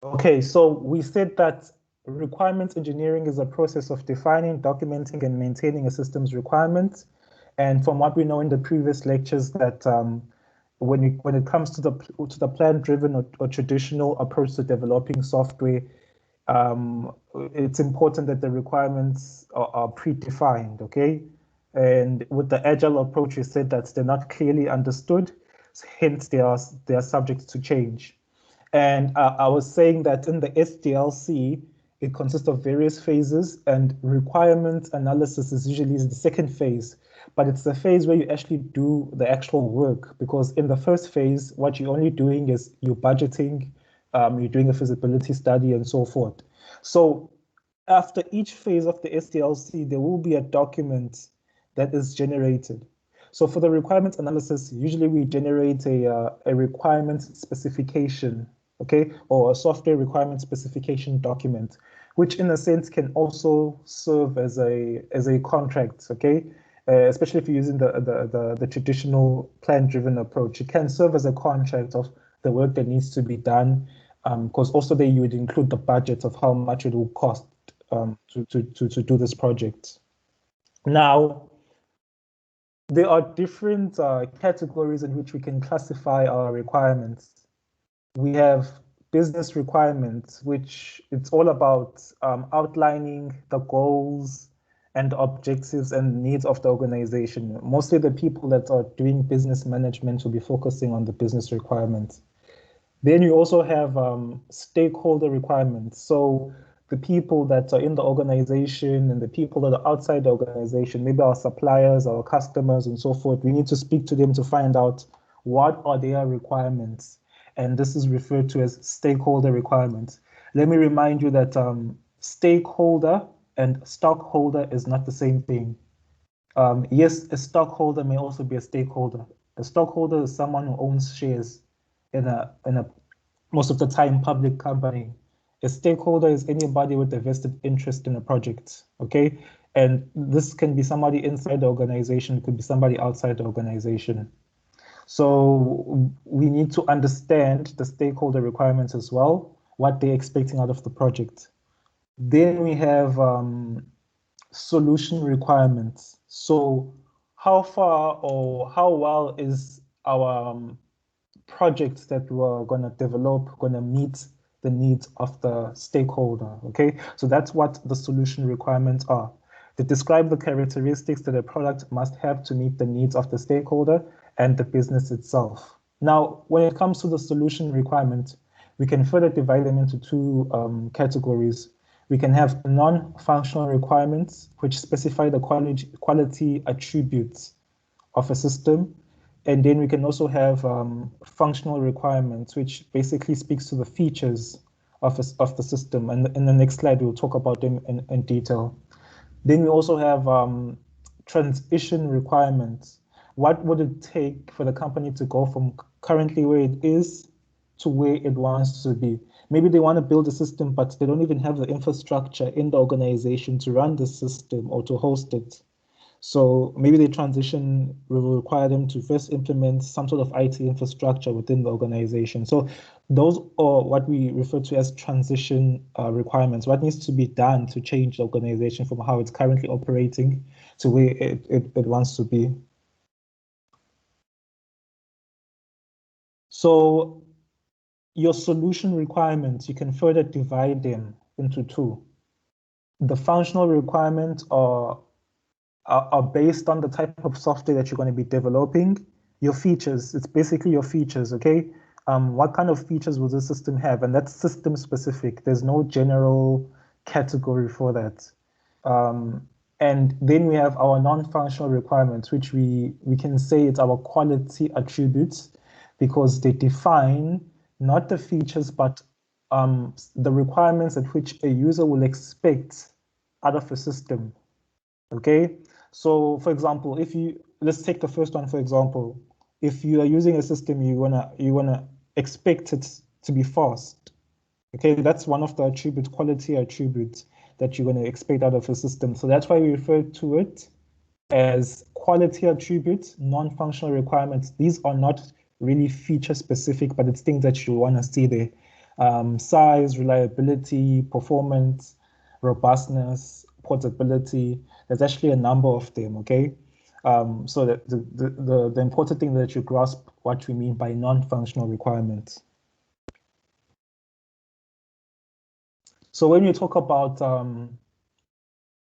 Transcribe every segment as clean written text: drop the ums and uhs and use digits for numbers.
Okay, so we said that requirements engineering is a process of defining, documenting, and maintaining a system's requirements. And from what we know in the previous lectures, that when it comes to the plan-driven or traditional approach to developing software, it's important that the requirements are predefined. Okay, and with the agile approach, we said that they're not clearly understood, hence they are subject to change. And I was saying that in the SDLC, it consists of various phases, and requirement analysis is usually the second phase. But it's the phase where you actually do the actual work, because in the first phase, what you're only doing is you're budgeting, you're doing a feasibility study, and so forth. So after each phase of the SDLC, there will be a document that is generated. So for the requirements analysis, usually we generate a requirement specification, okay, or a software requirement specification document, which in a sense can also serve as a contract, okay, especially if you're using the traditional plan-driven approach. It can serve as a contract of the work that needs to be done, because also there you would include the budget of how much it will cost to do this project. Now, there are different categories in which we can classify our requirements. We have business requirements, which it's all about outlining the goals and objectives and needs of the organization. Mostly the people that are doing business management will be focusing on the business requirements. Then you also have stakeholder requirements. So the people that are in the organization and the people that are outside the organization, maybe our suppliers, our customers, and so forth, we need to speak to them to find out what are their requirements. And this is referred to as stakeholder requirements. Let me remind you that stakeholder and stockholder is not the same thing. Yes, a stockholder may also be a stakeholder. A stockholder is someone who owns shares in a most of the time public company. A stakeholder is anybody with a vested interest in a project, okay? And this can be somebody inside the organization, it could be somebody outside the organization. So we need to understand the stakeholder requirements as well, what they're expecting out of the project. Then we have solution requirements. So how far or how well is our projects that we're going to develop going to meet the needs of the stakeholder, okay? So that's what the solution requirements are. They describe the characteristics that a product must have to meet the needs of the stakeholder and the business itself. Now, when it comes to the solution requirement, we can further divide them into two categories. We can have non-functional requirements, which specify the quality attributes of a system. And then we can also have functional requirements, which basically speaks to the features of the system. And in the next slide, we'll talk about them in detail. Then we also have transition requirements. What would it take for the company to go from currently where it is to where it wants to be? Maybe they want to build a system, but they don't even have the infrastructure in the organization to run the system or to host it. So maybe the transition will require them to first implement some sort of IT infrastructure within the organization. So those are what we refer to as transition requirements. What needs to be done to change the organization from how it's currently operating to where it wants to be. So your solution requirements, you can further divide them into two. The functional requirements are based on the type of software that you're going to be developing. Your features, it's basically your features, okay? What kind of features will the system have? And that's system specific. There's no general category for that. And then we have our non-functional requirements, which we can say it's our quality attributes, because they define not the features, but the requirements at which a user will expect out of a system, okay? So for example, let's take the first one, for example. If you are using a system, you wanna expect it to be fast. Okay, that's one of the attributes, quality attributes that you're gonna expect out of a system. So that's why we refer to it as quality attributes, non-functional requirements. These are not really feature specific, but it's things that you wanna see there. Size, reliability, performance, robustness, portability. There's actually a number of them, okay? So the important thing that you grasp what we mean by non-functional requirements. So when you talk about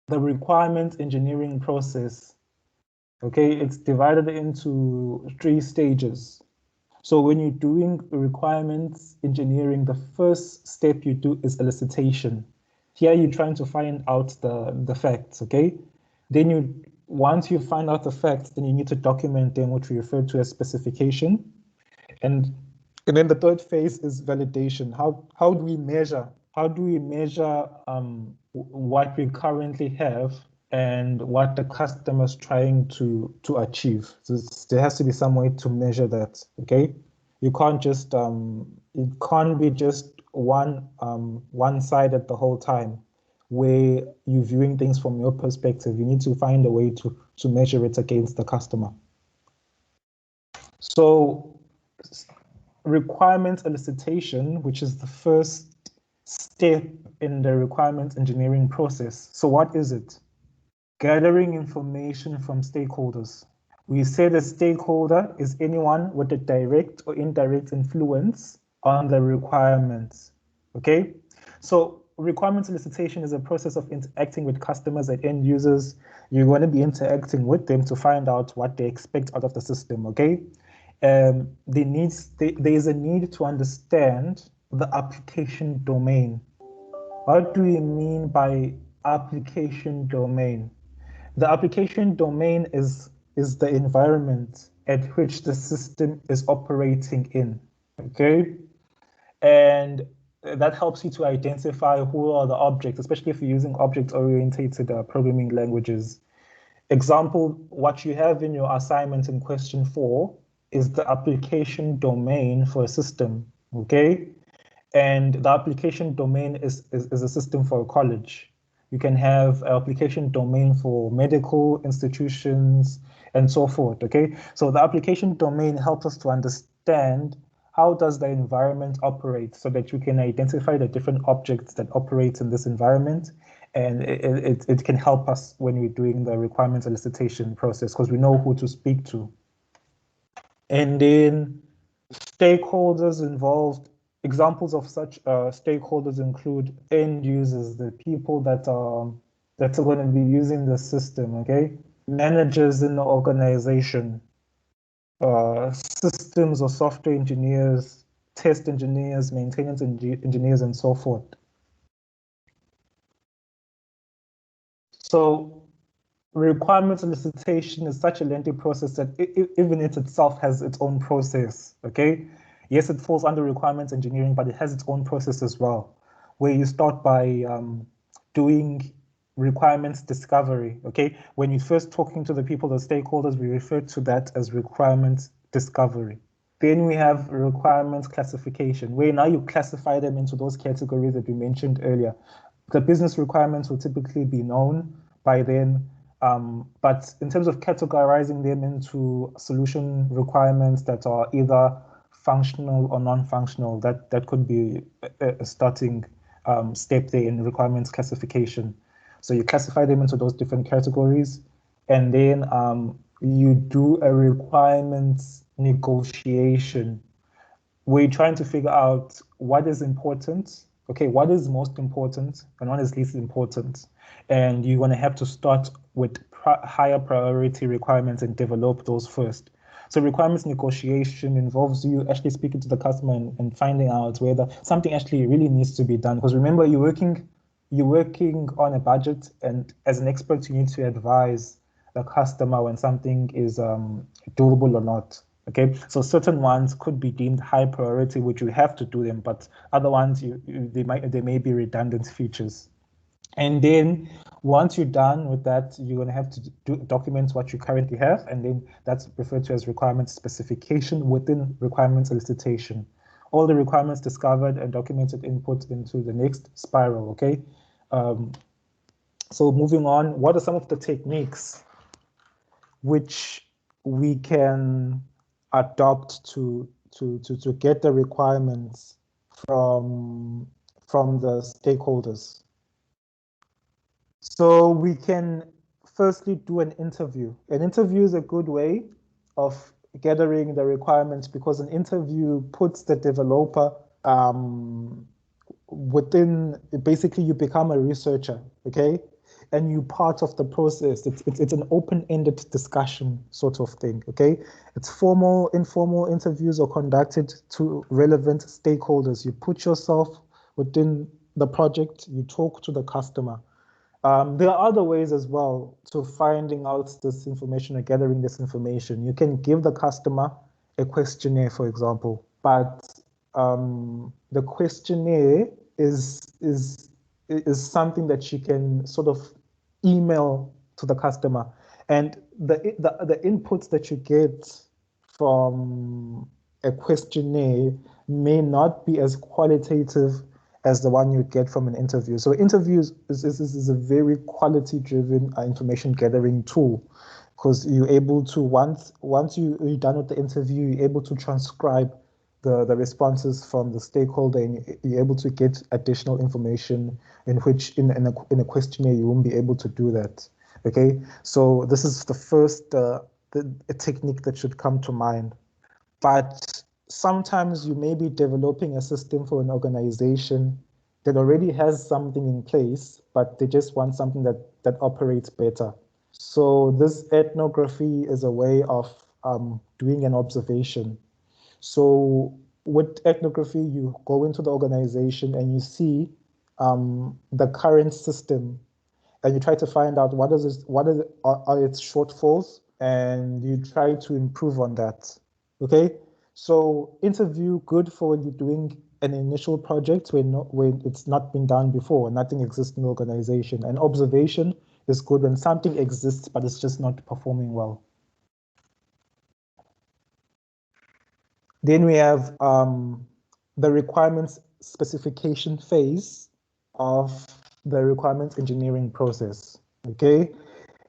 the requirements engineering process, okay, it's divided into 3 stages. So when you're doing requirements engineering, the first step you do is elicitation. Here you're trying to find out the facts, okay? Then once you find out the facts, then you need to document them, which we refer to as specification. And then the third phase is validation. How do we measure? How do we measure what we currently have and what the customer is trying to achieve? So there has to be some way to measure that. Okay, you can't just it can't be just one-sided the whole time, where you're viewing things from your perspective. You need to find a way to measure it against the customer. So requirements elicitation, which is the first step in the requirements engineering process. So what is it? Gathering information from stakeholders. We say the stakeholder is anyone with a direct or indirect influence on the requirements. Okay, so requirements elicitation is a process of interacting with customers and end users. You're going to be interacting with them to find out what they expect out of the system. Okay, there is a need to understand the application domain. What do we mean by application domain? The application domain is the environment at which the system is operating in, okay? And that helps you to identify who are the objects, especially if you're using object-oriented programming languages. Example, what you have in your assignment in question 4 is the application domain for a system, okay? And the application domain is a system for a college. You can have an application domain for medical institutions and so forth, okay? So the application domain helps us to understand how does the environment operate so that you can identify the different objects that operate in this environment. And it can help us when we're doing the requirements elicitation process because we know who to speak to. And then stakeholders involved, examples of such stakeholders include end users, the people that are going to be using the system, okay? Managers in the organization, systems or software engineers, test engineers, maintenance engineers, and so forth. So requirements elicitation is such a lengthy process that even it itself has its own process, okay? Yes, it falls under requirements engineering, but it has its own process as well, where you start by doing requirements discovery, okay? When you're first talking to the people, the stakeholders, we refer to that as requirements discovery. Then we have requirements classification, where now you classify them into those categories that we mentioned earlier. The business requirements will typically be known by then, but in terms of categorizing them into solution requirements that are either functional or non-functional, that could be a starting step there in requirements classification. So you classify them into those different categories, and then you do a requirements negotiation. We're trying to figure out what is important, okay, what is most important and what is least important. And you're going to have to start with higher priority requirements and develop those first. So requirements negotiation involves you actually speaking to the customer and finding out whether something actually really needs to be done. Because remember, you're working on a budget, and as an expert, you need to advise the customer when something is doable or not. Okay, so certain ones could be deemed high priority, which you have to do them, but other ones they may be redundant features. And then once you're done with that, you're going to have to document what you currently have, and then that's referred to as requirements specification within requirements elicitation. All the requirements discovered and documented input into the next spiral, okay? So moving on, what are some of the techniques which we can adopt to get the requirements from the stakeholders. So we can firstly do an interview. An interview is a good way of gathering the requirements because an interview puts the developer within, basically you become a researcher, okay? And you part of the process. It's an open-ended discussion sort of thing, okay? It's formal, informal interviews are conducted to relevant stakeholders. You put yourself within the project, you talk to the customer. There are other ways as well to finding out this information or gathering this information. You can give the customer a questionnaire, for example, but the questionnaire is something that you can sort of email to the customer, and the inputs that you get from a questionnaire may not be as qualitative as the one you get from an interview. So interviews is a very quality-driven information gathering tool, because you're able to, once you're done with the interview, you're able to transcribe the responses from the stakeholder, and you're able to get additional information in which in a questionnaire you won't be able to do that. Okay, so this is the first a technique that should come to mind. But sometimes you may be developing a system for an organization that already has something in place, but they just want something that operates better. So this ethnography is a way of doing an observation. So with ethnography, you go into the organization and you see the current system, and you try to find out what are its shortfalls, and you try to improve on that. Okay, so interview, good for when you're doing an initial project when it's not been done before, nothing exists in the organization. And observation is good when something exists but it's just not performing well. Then we have the requirements specification phase of the requirements engineering process, okay?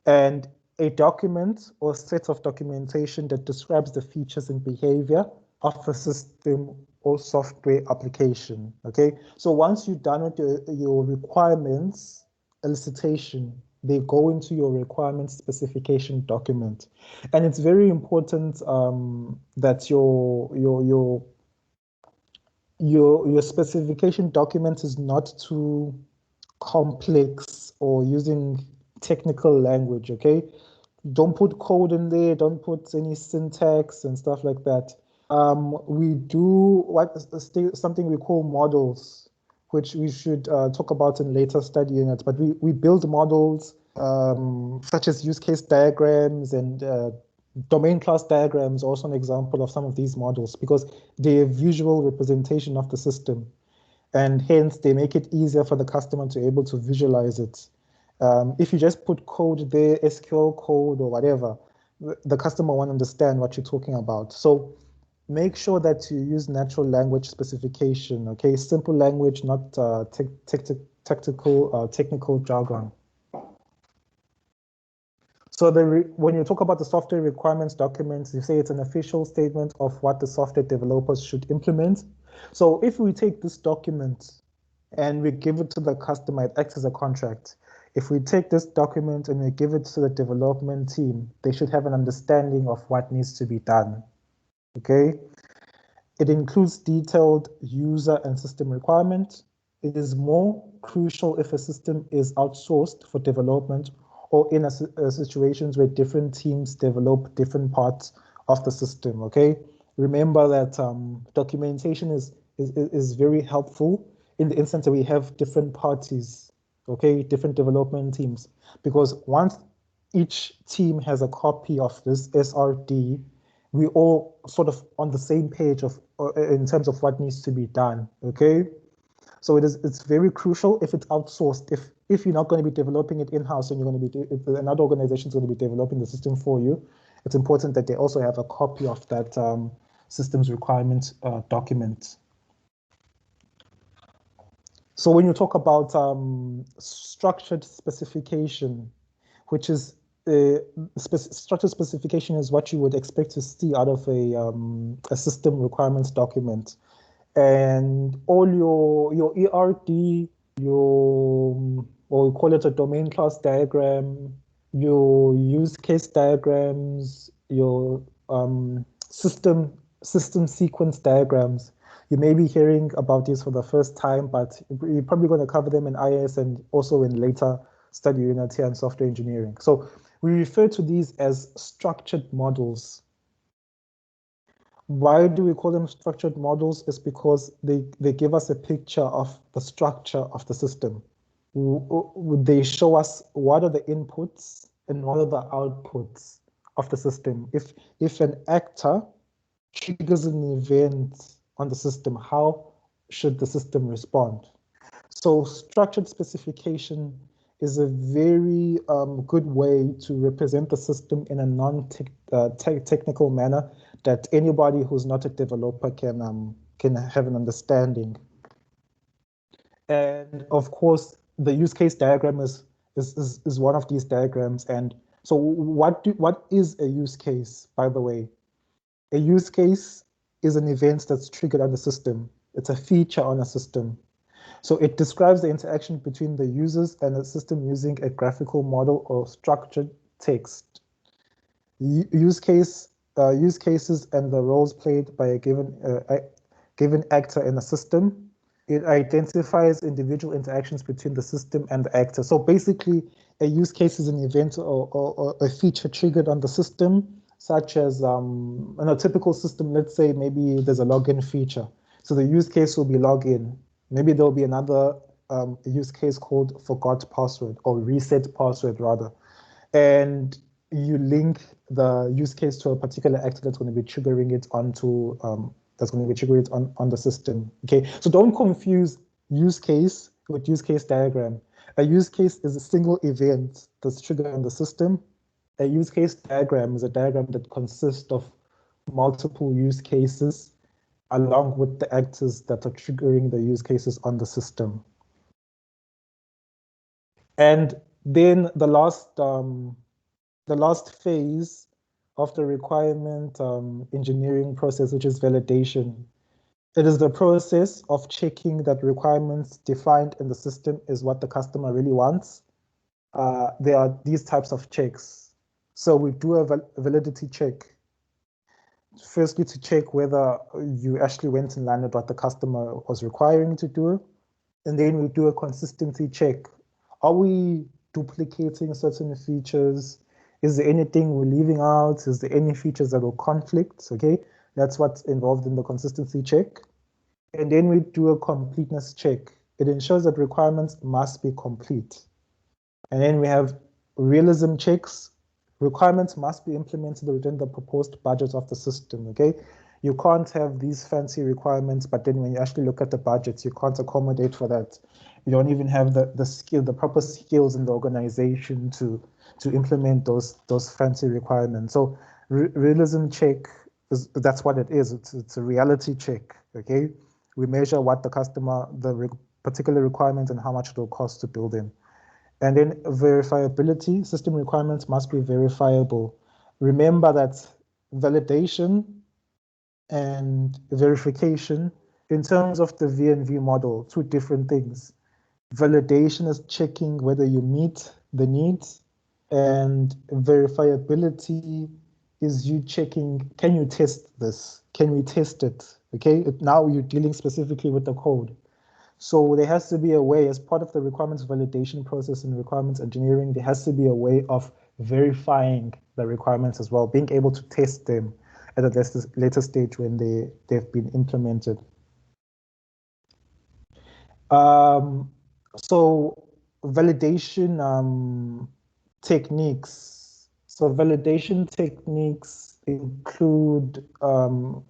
And a document or set of documentation that describes the features and behavior of a system or software application, okay? So once you're done with your requirements elicitation, they go into your requirements specification document. And it's very important that your specification document is not too complex or using technical language, okay? Don't put code in there, don't put any syntax and stuff like that. We do something we call models, which we should talk about in later study units, but we build models such as use case diagrams and domain class diagrams, also an example of some of these models, because they're a visual representation of the system, and hence they make it easier for the customer to be able to visualize it. If you just put code there, SQL code or whatever, the customer won't understand what you're talking about. So make sure that you use natural language specification, okay? Simple language, not technical jargon. So when you talk about the software requirements documents, you say it's an official statement of what the software developers should implement. So if we take this document and we give it to the customer, it acts as a contract. If we take this document and we give it to the development team, they should have an understanding of what needs to be done, okay? It includes detailed user and system requirements. It is more crucial if a system is outsourced for development or in situations where different teams develop different parts of the system, okay? Remember that documentation is very helpful in the instance that we have different parties, okay, different development teams, because once each team has a copy of this SRD, we all sort of on the same page in terms of what needs to be done, okay? So it's very crucial if it's outsourced. If you're not going to be developing it in-house and you're going to be another organization is going to be developing the system for you, it's important that they also have a copy of that systems requirement document. So when you talk about structured specification, which is structured specification is what you would expect to see out of a system requirements document. And all your ERD, or we call it a domain class diagram, your use case diagrams, your system sequence diagrams. You may be hearing about these for the first time, but you're probably going to cover them in IS and also in later study unit here in software engineering. So we refer to these as structured models. Why do we call them structured models? It's because they give us a picture of the structure of the system. They show us what are the inputs and what are the outputs of the system. If an actor triggers an event on the system, how should the system respond? So structured specification is a very good way to represent the system in a non-technical manner that anybody who's not a developer can have an understanding. And of course, the use case diagram is one of these diagrams. And so what is a use case, by the way? A use case is an event that's triggered on the system. It's a feature on a system. So it describes the interaction between the users and the system using a graphical model or structured text. Use cases and the roles played by a given actor in a system. It identifies individual interactions between the system and the actor. So basically, a use case is an event or a feature triggered on the system, such as in a typical system, let's say maybe there's a login feature. So the use case will be login. Maybe there'll be another use case called forgot password or reset password rather. And you link the use case to a particular actor that's going to be triggering it onto on the system. Okay, so don't confuse use case with use case diagram. A use case is a single event that's triggered on the system. A use case diagram is a diagram that consists of multiple use cases along with the actors that are triggering the use cases on the system. And then the last phase of the requirement engineering process, which is validation. It is the process of checking that requirements defined in the system is what the customer really wants. There are these types of checks. So we do a validity check. Firstly, to check whether you actually went in line with what the customer was requiring to do. And then we do a consistency check. Are we duplicating certain features? Is there anything we're leaving out? Is there any features that will conflict? Okay, that's what's involved in the consistency check. And then we do a completeness check. It ensures that requirements must be complete. And then we have realism checks. Requirements must be implemented within the proposed budget of the system, okay? You can't have these fancy requirements, but then when you actually look at the budgets, you can't accommodate for that. You don't even have the proper skills in the organization to implement those fancy requirements. So realism check, that's what it is. It's a reality check, okay? We measure what the customer, particular requirements and how much it will cost to build them. And then verifiability, system requirements must be verifiable. Remember that validation and verification, in terms of the V&V model, two different things. Validation is checking whether you meet the needs, and verifiability is you checking, can you test this? Can we test it? Okay, now you're dealing specifically with the code. So there has to be a way, as part of the requirements validation process and requirements engineering, there has to be a way of verifying the requirements as well, being able to test them at a later stage when they've been implemented. So validation techniques. So validation techniques include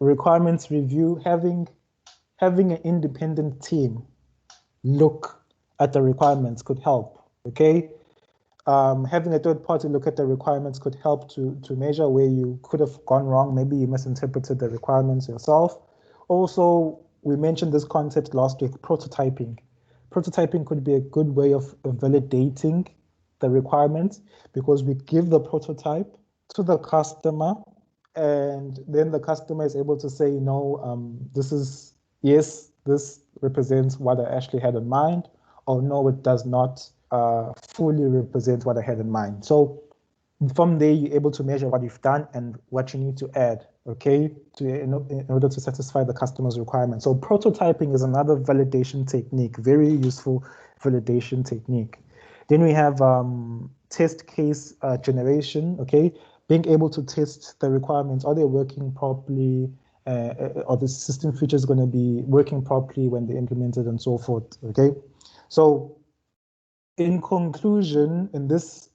requirements review, having an independent team look at the requirements could help, okay? Having a third party look at the requirements could help to measure where you could have gone wrong. Maybe you misinterpreted the requirements yourself. Also, we mentioned this concept last week, prototyping. Prototyping could be a good way of validating the requirements because we give the prototype to the customer and then the customer is able to say, no, this is yes, this represents what I actually had in mind, or no, it does not fully represent what I had in mind. So from there, you're able to measure what you've done and what you need to add, okay, in order to satisfy the customer's requirements. So prototyping is another validation technique, very useful validation technique. Then we have test case generation, okay, being able to test the requirements. Are they working properly? Are the system features going to be working properly when they're implemented and so forth, okay? So in conclusion, in this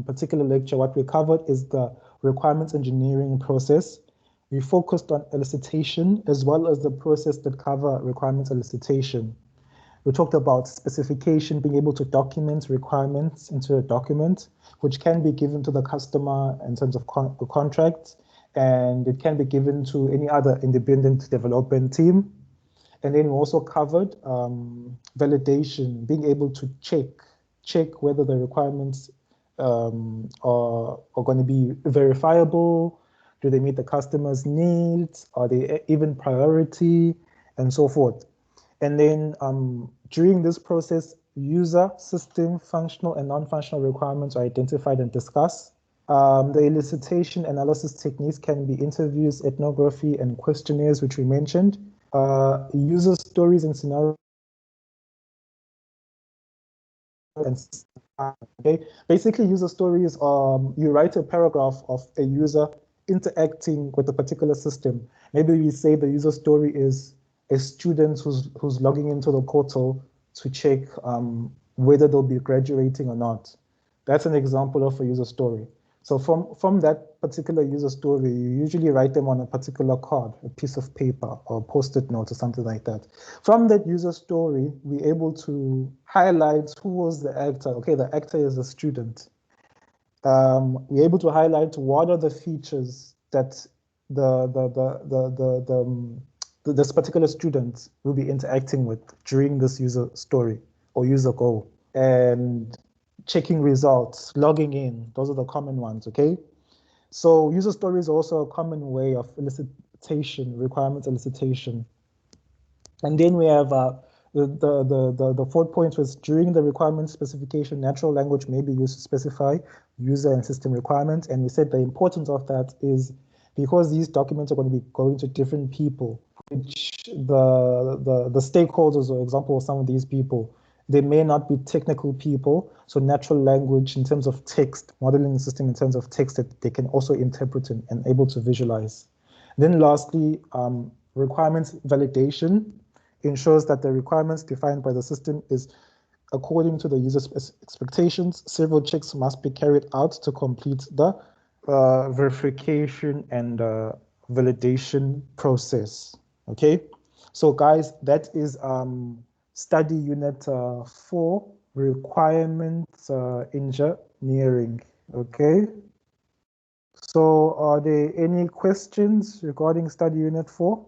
particular lecture, what we covered is the requirements engineering process. We focused on elicitation as well as the process that cover requirements elicitation. We talked about specification, being able to document requirements into a document, which can be given to the customer in terms of the contract, and it can be given to any other independent development team. And then we also covered validation, being able to check whether the requirements are going to be verifiable. Do they meet the customer's needs? Are they even priority? And so forth. And then during this process, user, system, functional, and non-functional requirements are identified and discussed. The elicitation analysis techniques can be interviews, ethnography, and questionnaires, which we mentioned. User stories and scenarios. Okay, basically, user stories. You write a paragraph of a user interacting with a particular system. Maybe we say the user story is a student who's logging into the portal to check whether they'll be graduating or not. That's an example of a user story. So from that particular user story, you usually write them on a particular card, a piece of paper, or a Post-it note or something like that. From that user story, we're able to highlight who was the actor. Okay, the actor is a student. We're able to highlight what are the features that this particular student will be interacting with during this user story or user goal. And checking results, logging in, those are the common ones, okay? So user story is also a common way of elicitation, requirements elicitation. And then we have the fourth point was during the requirement specification, natural language may be used to specify user and system requirements. And we said the importance of that is because these documents are going to be going to different people, which the stakeholders, or example of some of these people, they may not be technical people. So natural language in terms of text, modeling the system in terms of text that they can also interpret and able to visualize. Then lastly, requirements validation ensures that the requirements defined by the system is according to the user's expectations. Several checks must be carried out to complete the verification and validation process. Okay, so guys, that is study unit 4, requirements engineering. Okay, so are there any questions regarding study unit 4?